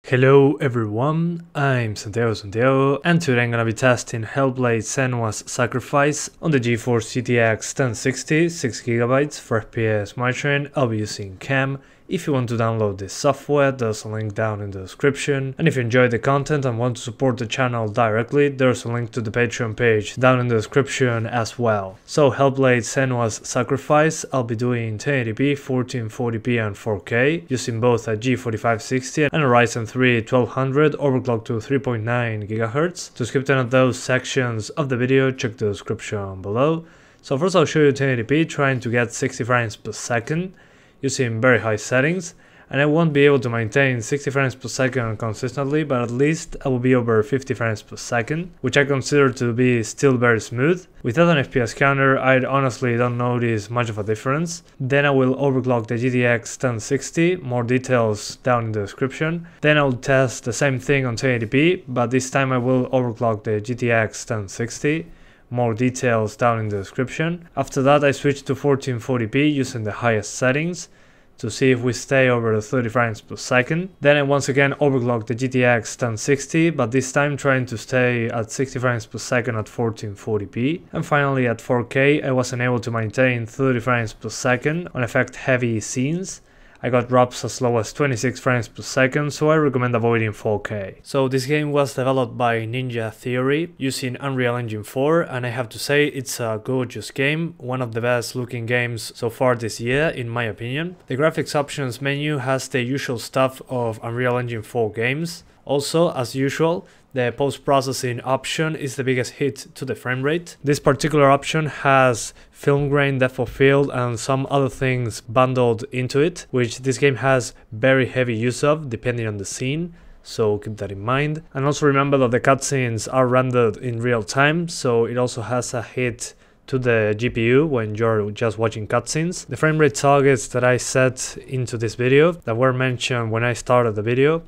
Hello everyone, I'm Santiago, and today I'm gonna be testing Hellblade Senua's Sacrifice on the GeForce GTX 1060, 6GB for FPS monitoring. I'll be using CAM. If you want to download this software, there's a link down in the description. And if you enjoy the content and want to support the channel directly, there's a link to the Patreon page down in the description as well. So Hellblade Senua's Sacrifice, I'll be doing 1080p, 1440p and 4K, using both a G4560 and a Ryzen 3 1200 overclocked to 3.9 GHz. To skip none of those sections of the video, check the description below. So first I'll show you 1080p, trying to get 60 frames per second. Using very high settings, and I won't be able to maintain 60 frames per second consistently, but at least I will be over 50 frames per second, which I consider to be still very smooth. Without an FPS counter, I honestly don't notice much of a difference. Then I will overclock the GTX 1060, more details down in the description. Then I'll test the same thing on 1080p, but this time I will overclock the GTX 1060. More details down in the description. After that I switch to 1440p using the highest settings to see if we stay over the 30 frames per second. Then I once again overclock the GTX 1060, but this time trying to stay at 60 frames per second at 1440p. And finally at 4K I wasn't able to maintain 30 frames per second on effect heavy scenes. I got drops as low as 26 frames per second, so I recommend avoiding 4K. So this game was developed by Ninja Theory using Unreal Engine 4, and I have to say it's a gorgeous game, one of the best looking games so far this year in my opinion. The graphics options menu has the usual stuff of Unreal Engine 4 games. Also, as usual, the post-processing option is the biggest hit to the frame rate. This particular option has film grain, depth of field and some other things bundled into it, which this game has very heavy use of depending on the scene, so keep that in mind. And also remember that the cutscenes are rendered in real time, so it also has a hit to the GPU when you're just watching cutscenes. The frame rate targets that I set into this video, that were mentioned when I started the video,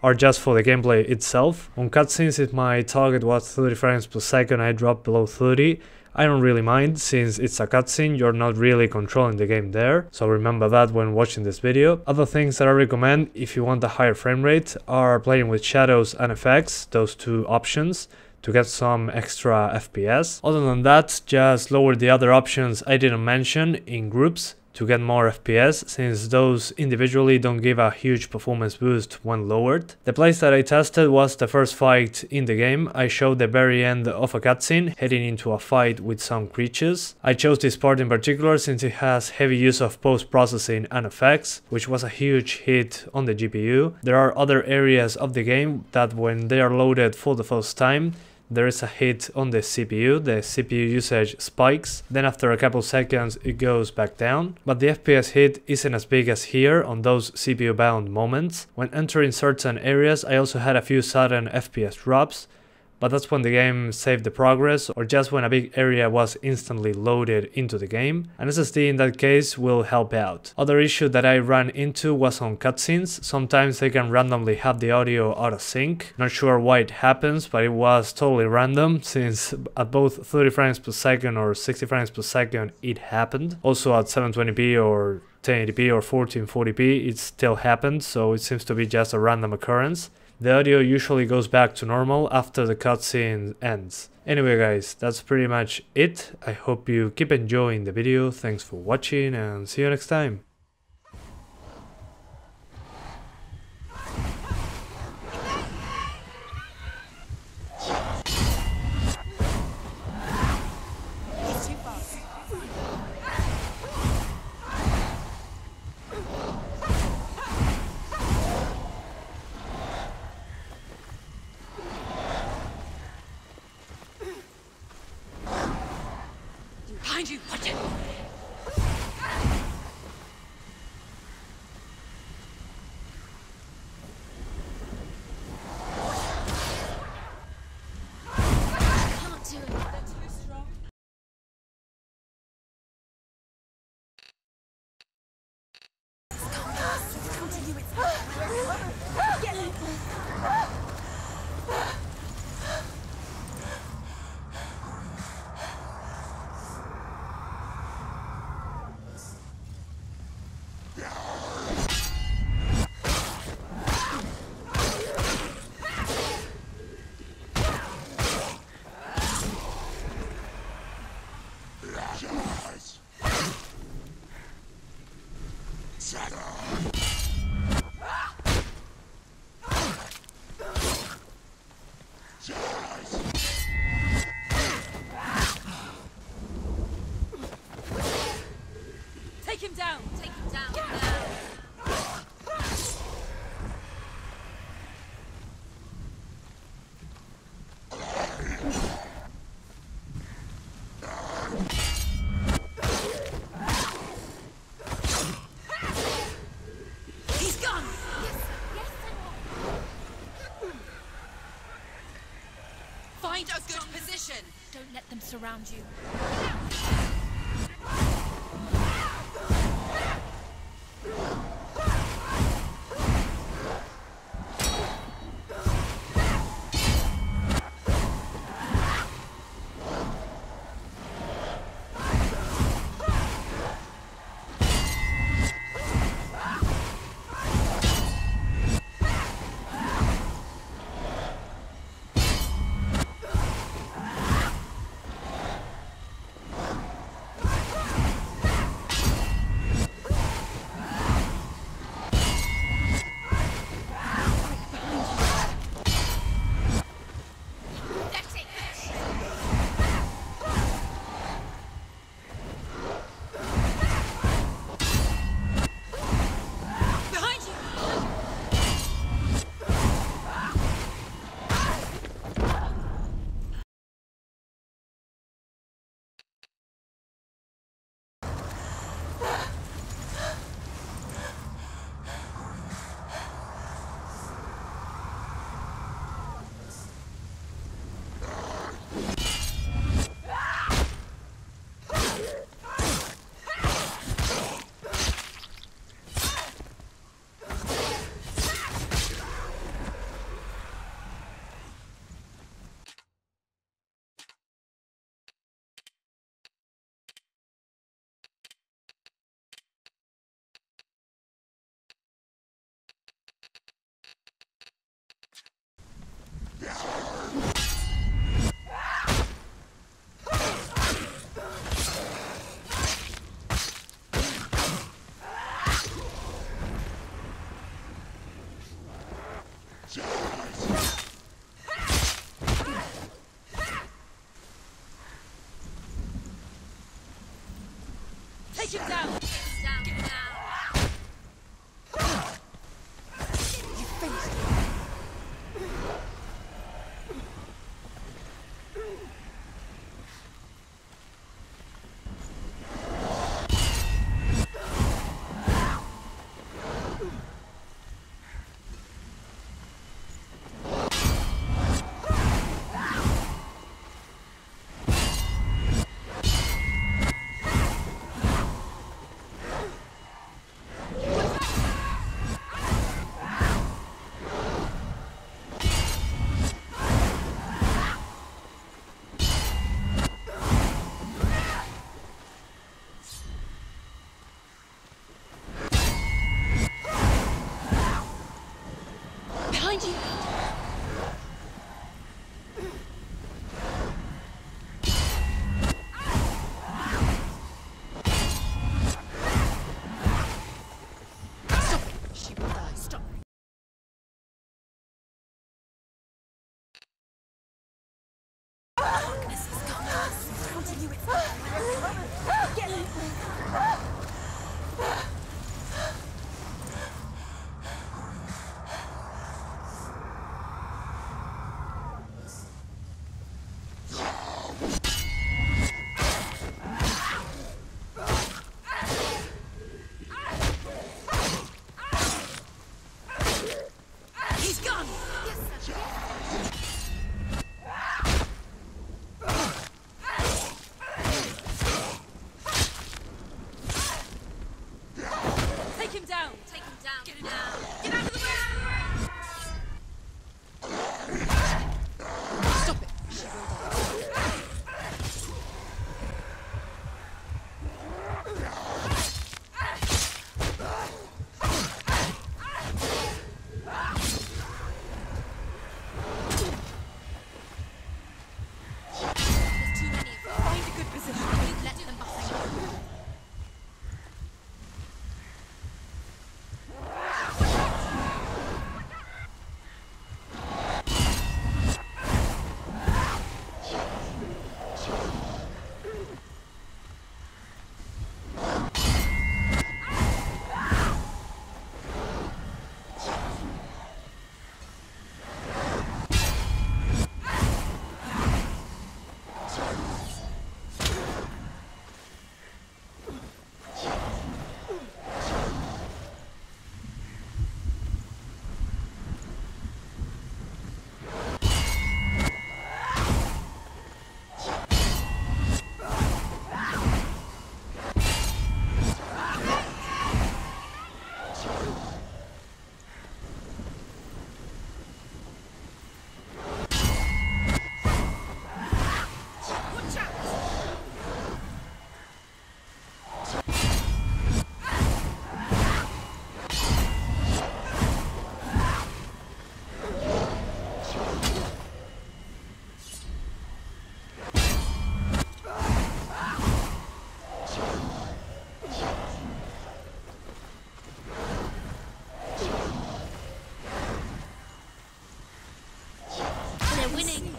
are just for the gameplay itself. On cutscenes, if my target was 30 frames per second, I dropped below 30. I don't really mind, since it's a cutscene, you're not really controlling the game there, so remember that when watching this video. Other things that I recommend if you want a higher frame rate are playing with shadows and effects, those two options, to get some extra FPS. Other than that, just lower the other options I didn't mention in groups to get more FPS, since those individually don't give a huge performance boost when lowered. The place that I tested was the first fight in the game. I showed the very end of a cutscene heading into a fight with some creatures. I chose this part in particular since it has heavy use of post-processing and effects, which was a huge hit on the GPU. There are other areas of the game that when they are loaded for the first time, there is a hit on the CPU usage spikes, then after a couple seconds it goes back down, but the FPS hit isn't as big as here on those CPU bound moments. When entering certain areas I also had a few sudden FPS drops, but that's when the game saved the progress or just when a big area was instantly loaded into the game. An SSD in that case will help out. Other issue that I ran into was on cutscenes. Sometimes they can randomly have the audio out of sync. Not sure why it happens, but it was totally random since at both 30 frames per second or 60 frames per second it happened. Also at 720p or 1080p or 1440p it still happened, so it seems to be just a random occurrence. The audio usually goes back to normal after the cutscene ends. Anyway guys, that's pretty much it. I hope you keep enjoying the video, thanks for watching and see you next time. Behind you! Watch it! Find a good position. Don't let them surround you. Take him down! Get down! You finished it. Winning.